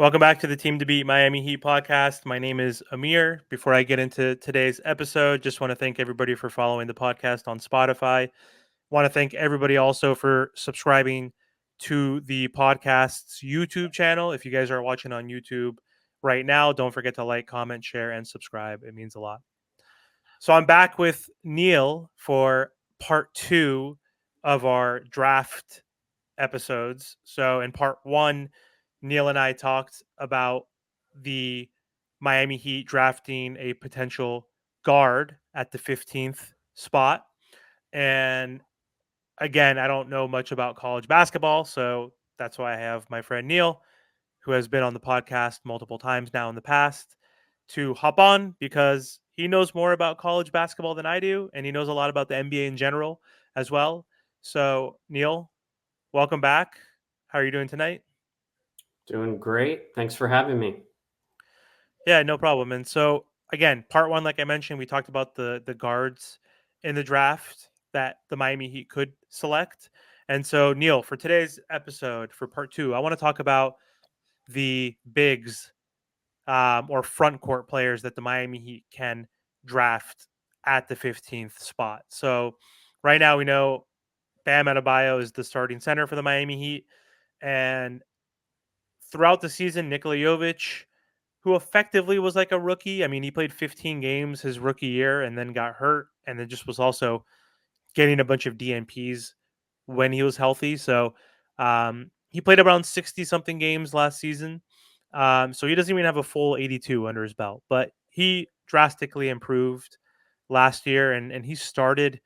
Welcome back to the Team to Beat Miami Heat podcast. My name is Amir. Before I get into today's episode, just want to thank everybody for following the podcast on Spotify. Want to thank everybody also for subscribing to the podcast's YouTube channel. If you guys are watching on YouTube right now, don't forget to like, comment, share, and subscribe. It means a lot. So I'm back with Neil for part 2 of our draft episodes. So in part 1, Neil and I talked about the Miami Heat drafting a potential guard at the 15th spot. And again, I don't know much about college basketball, so that's why I have my friend Neil, who has been on the podcast multiple times now in the past, to hop on because he knows more about college basketball than I do, and he knows a lot about the NBA in general as well. So, Neil, welcome back. How are you doing tonight? Doing great. Thanks for having me. Yeah, no problem. And so again, part 1, like I mentioned, we talked about the guards in the draft that the Miami Heat could select. And so Neil, for today's episode, for part 2, I want to talk about the bigs or front court players that the Miami Heat can draft at the 15th spot. So right now we know Bam Adebayo is the starting center for the Miami Heat, and throughout the season, Nikola Jovic, who effectively was like a rookie. I mean, he played 15 games his rookie year and then got hurt, and then just was also getting a bunch of DNPs when he was healthy. So he played around 60 something games last season. So he doesn't even have a full 82 under his belt, but he drastically improved last year, and he started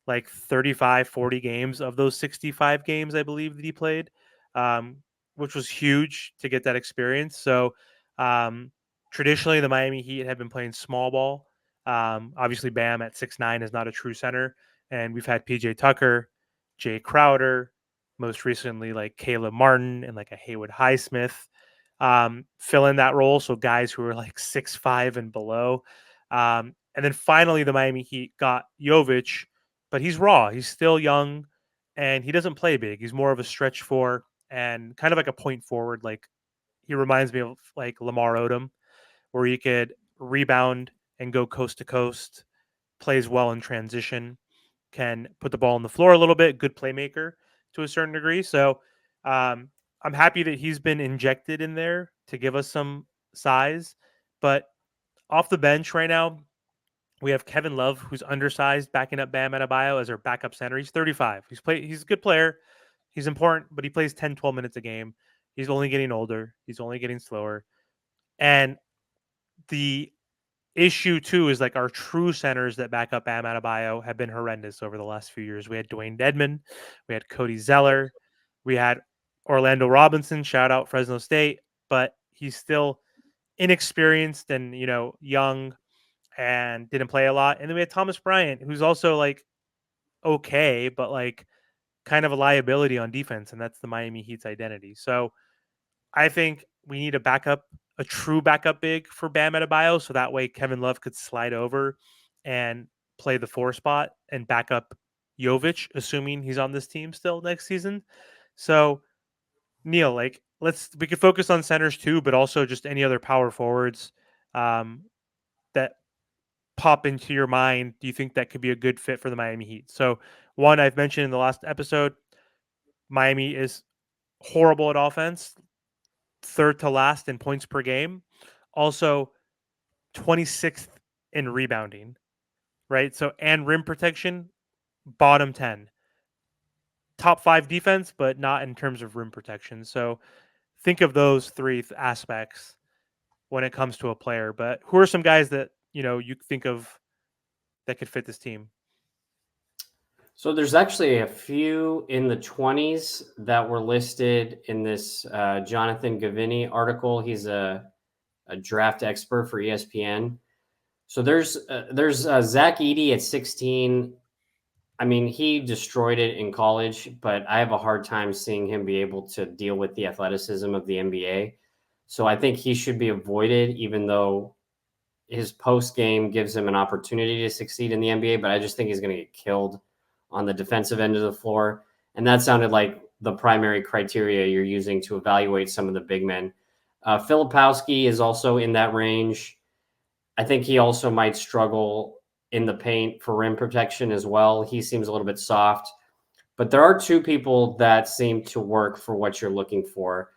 like 35, 40 games of those 65 games, I believe, that he played, um, which was huge to get that experience. So, um, traditionally, the Miami Heat have been playing small ball. Obviously, Bam at 6'9" is not a true center. And we've had PJ Tucker, Jay Crowder, most recently, like Caleb Martin and like a Haywood Highsmith fill in that role. So, guys who are like 6'5" and below. And then finally, the Miami Heat got Jovic, but he's raw. He's still young, and he doesn't play big. He's more of a stretch four and kind of like a point forward. Like he reminds me of like Lamar Odom, where he could rebound and go coast to coast, plays well in transition, can put the ball on the floor a little bit, good playmaker to a certain degree. So um, I'm happy that he's been injected in there to give us some size. But off the bench right now, we have Kevin Love, who's undersized, backing up Bam Adebayo as our backup center. He's 35. He's a good player. He's important, but he plays 10, 12 minutes a game. He's only getting older. He's only getting slower. And the issue too is like our true centers that back up Bam Adebayo have been horrendous over the last few years. We had Dwayne Dedman, we had Cody Zeller, we had Orlando Robinson, shout out Fresno State, but he's still inexperienced and young and didn't play a lot. And then we had Thomas Bryant, who's also like okay, but like kind of a liability on defense, and that's the Miami Heat's identity. So I think we need a true backup big for Bam Adebayo, so that way Kevin Love could slide over and play the 4 spot and back up Jovic, assuming he's on this team still next season. So Neil, like we could focus on centers too, but also just any other power forwards um, that pop into your mind. Do you think that could be a good fit for the Miami Heat? So one I've mentioned in the last episode, Miami is horrible at offense, third to last in points per game, also 26th in rebounding, right? So, and rim protection, bottom 10. Top 5 defense, but not in terms of rim protection. So, think of those three aspects when it comes to a player. But who are some guys that, you think of that could fit this team? So there's actually a few in the 20s that were listed in this Jonathan Gavini article. He's a draft expert for ESPN. So there's Zach Edey at 16. I mean, he destroyed it in college, but I have a hard time seeing him be able to deal with the athleticism of the NBA. So I think he should be avoided, even though his post game gives him an opportunity to succeed in the NBA. But I just think he's going to get killed on the defensive end of the floor. And that sounded like the primary criteria you're using to evaluate some of the big men. Filipowski is also in that range. I think he also might struggle in the paint for rim protection as well. He seems a little bit soft. But there are two people that seem to work for what you're looking for.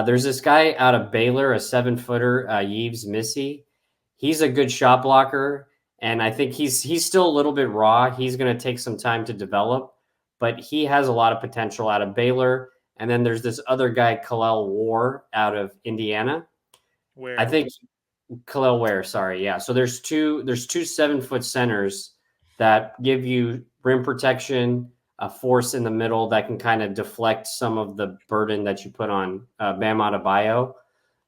There's this guy out of Baylor, a 7-footer, Yves Missy. He's a good shot blocker, and I think he's still a little bit raw. He's going to take some time to develop, but he has a lot of potential out of Baylor. And then there's this other guy, Kalel War, out of Indiana. I Where think Kalel Ware, sorry, yeah. So there's two 7-foot centers that give you rim protection, a force in the middle that can kind of deflect some of the burden that you put on Bam Adebayo.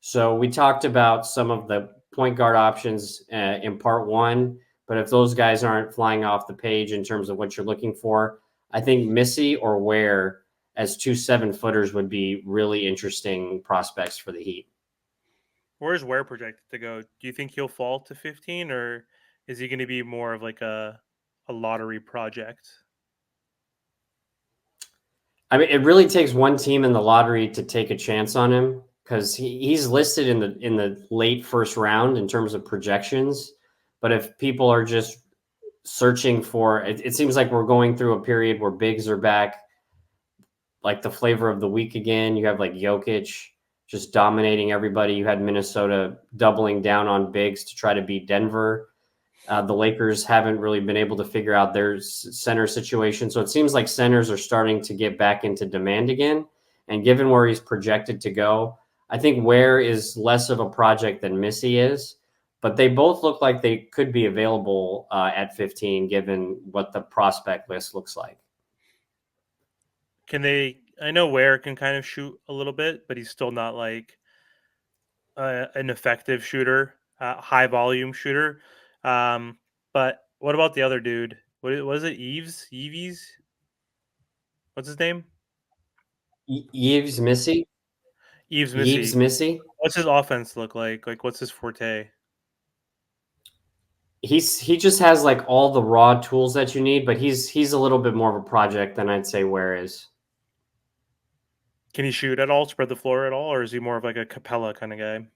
So we talked about some of the point guard options in part one, but if those guys aren't flying off the page in terms of what you're looking for, I think Missy or Ware as two 7-footers would be really interesting prospects for the Heat. where's Ware projected to go? Do you think he'll fall to 15, or is he going to be more of like a lottery project? I mean, it really takes one team in the lottery to take a chance on him because he's listed in the late first round in terms of projections. But if people are just searching for it, it seems like we're going through a period where bigs are back, like the flavor of the week again. You have like Jokic just dominating everybody. You had Minnesota doubling down on bigs to try to beat Denver. The Lakers haven't really been able to figure out their center situation. So it seems like centers are starting to get back into demand again. And given where he's projected to go, I think Ware is less of a project than Missy is. But they both look like they could be available at 15, given what the prospect list looks like. Can they? I know Ware can kind of shoot a little bit, but he's still not like an effective shooter, high volume shooter. But what about the other dude? What was it? Eves? What's his name? Yves Missy? Eves Yves Missy. Missy? What's his offense look like? Like, what's his forte? He just has like all the raw tools that you need, but he's a little bit more of a project than I'd say Ware is. Can he shoot at all? Spread the floor at all, or is he more of like a Capella kind of guy?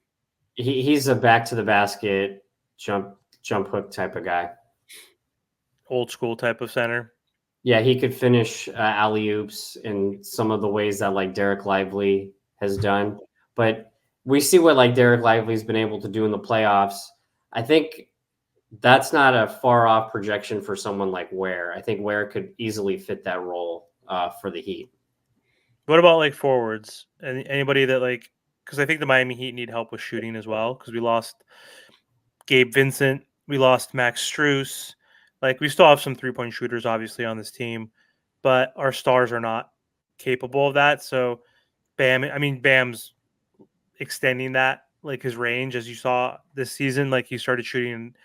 He's a back to the basket jump hook type of guy. Old school type of center. Yeah, he could finish alley oops in some of the ways that like Derek Lively has done, but we see what like Derek Lively's been able to do in the playoffs. I think that's not a far off projection for someone like Ware. I think Ware could easily fit that role for the Heat. What about like forwards? Anybody that like? Because I think the Miami Heat need help with shooting as well. Because we lost Gabe Vincent, we lost Max Struess. Like we still have some 3-point shooters, obviously, on this team, but our stars are not capable of that. So Bam's extending that like his range, as you saw this season. Like he started shooting,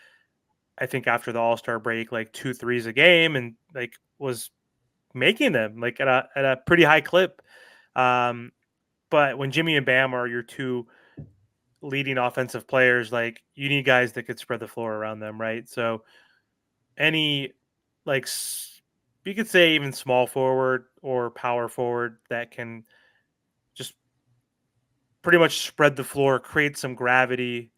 I think after the All-Star break, like 2 threes a game, and like was making them like at a pretty high clip. Um, but when Jimmy and Bam are your two leading offensive players, like you need guys that could spread the floor around them, right? So any like you could say even small forward or power forward that can just pretty much spread the floor, create some gravity,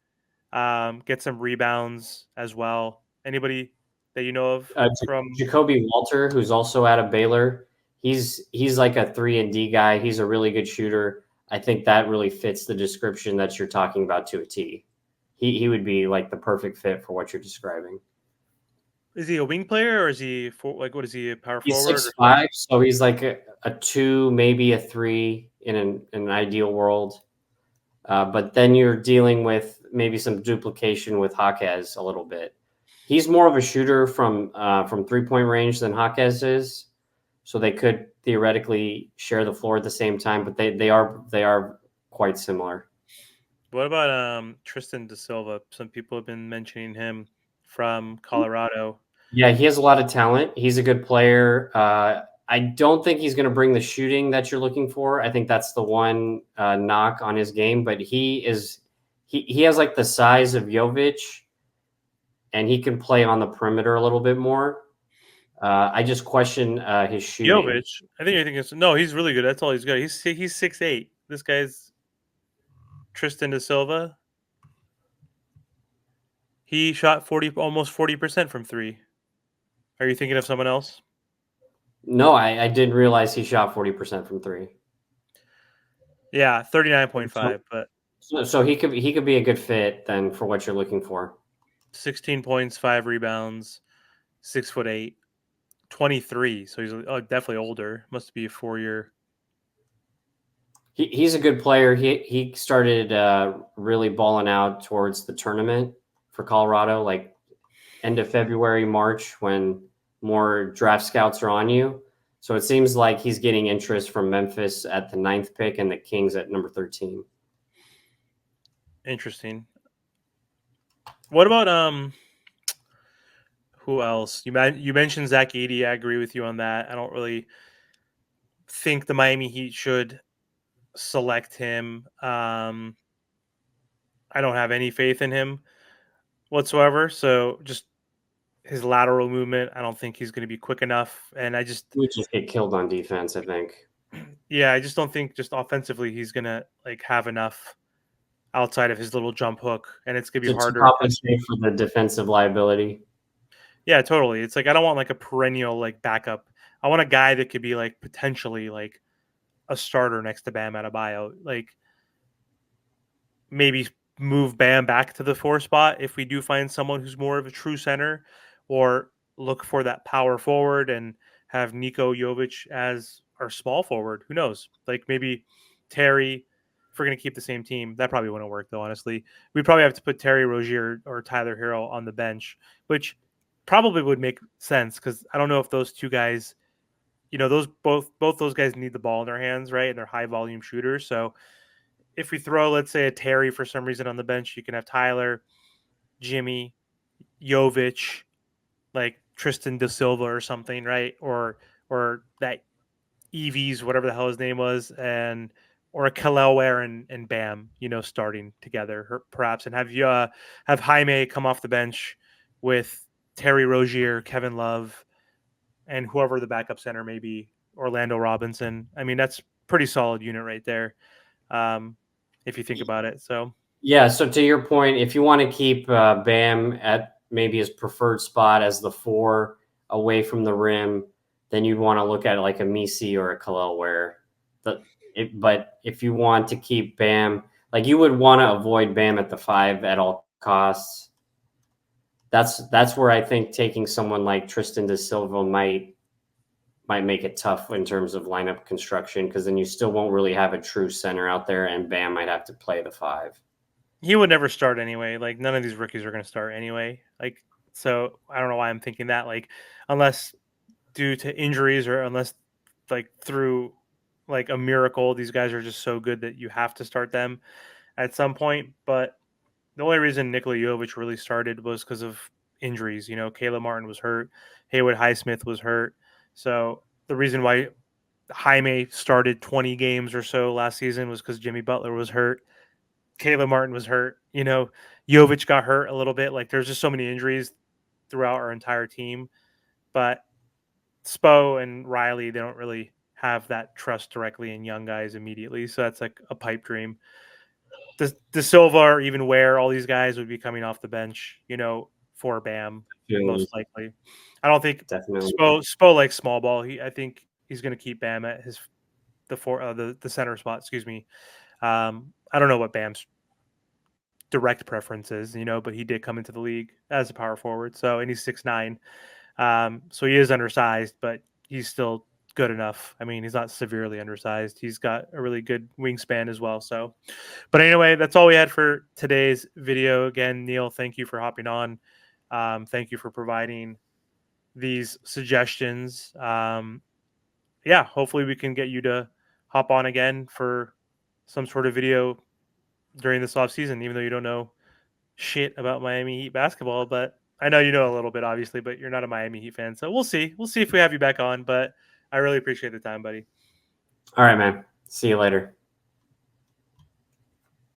get some rebounds as well. Anybody that you know of from? Jacoby Walter, who's also out of Baylor, he's like a 3-and-D guy. He's a really good shooter. I think that really fits the description that you're talking about to a T. He would be like the perfect fit for what you're describing. Is he a wing player or is he like what is he, a power He's forward? 6'5", so he's like a 2, maybe a 3 in an ideal world. But then you're dealing with maybe some duplication with Jaquez a little bit. He's more of a shooter from 3-point range than Jaquez is, so they could theoretically share the floor at the same time. But they are quite similar. What about Tristan da Silva? Some people have been mentioning him from Colorado. Yeah, he has a lot of talent. He's a good player. I don't think he's going to bring the shooting that you're looking for. I think that's the one knock on his game. But he has like the size of Jovic, and he can play on the perimeter a little bit more. I just question his shooting. Jovic, I think you're thinking no, he's really good. That's all he's got. He's 6'8". This guy's Tristan da Silva. He shot almost 40% from three. Are you thinking of someone else? No, I didn't realize he shot 40% from three. Yeah, 39.5, So, but so he could be a good fit then for what you're looking for. 16 points, 5 rebounds, 6'8", 23. So he's definitely older. Must be a 4-year. He's a good player. He started really balling out towards the tournament for Colorado, like end of February, March, when more draft scouts are on you. So it seems like he's getting interest from Memphis at the 9th pick and the Kings at number 13. Interesting. What about who else? You mentioned Zach Edey. I agree with you on that. I don't really think the Miami Heat should select him. I don't have any faith in him whatsoever. So just his lateral movement, I don't think he's going to be quick enough. And I just, He would just get killed on defense, I think. yeah, I just don't think just offensively he's going to like have enough outside of his little jump hook, and it's going to be To harder. compensate for the defensive liability. Yeah, totally. It's like I don't want like a perennial like backup. I want a guy that could be like potentially like a starter next to Bam Adebayo. Like maybe move Bam back to the 4 spot if we do find someone who's more of a true center, or look for that power forward and have Niko Jovic as our small forward. Who knows? Like maybe Terry. If we're gonna keep the same team, that probably wouldn't work though. Honestly, we'd probably have to put Terry Rozier or Tyler Hero on the bench, which probably would make sense because I don't know if those two guys, those both those guys need the ball in their hands, right? And they're high volume shooters. So if we throw, let's say, a Terry for some reason on the bench, you can have Tyler, Jimmy, Jovic, like Tristan da Silva or something, right? Or that EVs, whatever the hell his name was, and or a Kalel Ware and Bam, starting together, perhaps, and have Jaime come off the bench with Terry Rozier, Kevin Love, and whoever the backup center may be, Orlando Robinson. I mean, that's pretty solid unit right there, if you think about it. So Yeah. So to your point, if you want to keep Bam at maybe his preferred spot as the 4 away from the rim, then you'd want to look at like a Misi or a Kalel Ware. But if you want to keep Bam, like you would want to avoid Bam at the 5 at all costs. That's where I think taking someone like Tristan da Silva might make it tough in terms of lineup construction, because then you still won't really have a true center out there, and Bam might have to play the 5. he would never start anyway. Like none of these rookies are going to start anyway. Like so, I don't know why I'm thinking that. Like unless due to injuries or unless like through like a miracle, these guys are just so good that you have to start them at some point. But the only reason Nikola Jovic really started was because of injuries. Caleb Martin was hurt, Haywood Highsmith was hurt. So the reason why Jaime started 20 games or so last season was because Jimmy Butler was hurt. Caleb Martin was hurt. Jovic got hurt a little bit. Like there's just so many injuries throughout our entire team. But Spo and Riley, they don't really have that trust directly in young guys immediately. So that's like a pipe dream. Da Silva or even Ware, all these guys would be coming off the bench, for Bam, most likely. I don't think Definitely. Spo likes small ball. I think he's going to keep Bam at the center spot. Excuse me. I don't know what Bam's direct preference is, but he did come into the league as a power forward. So and he's 6'9". So he is undersized, but he's still good enough. I mean, he's not severely undersized. He's got a really good wingspan as well. So, but anyway, that's all we had for today's video. Again, Neil, thank you for hopping on. Thank you for providing these suggestions. Yeah, hopefully we can get you to hop on again for some sort of video during this off season, even though you don't know shit about Miami Heat basketball, but I know you know a little bit, obviously, but you're not a Miami Heat fan. So we'll see. We'll see if we have you back on, but I really appreciate the time, buddy. All right, man. See you later.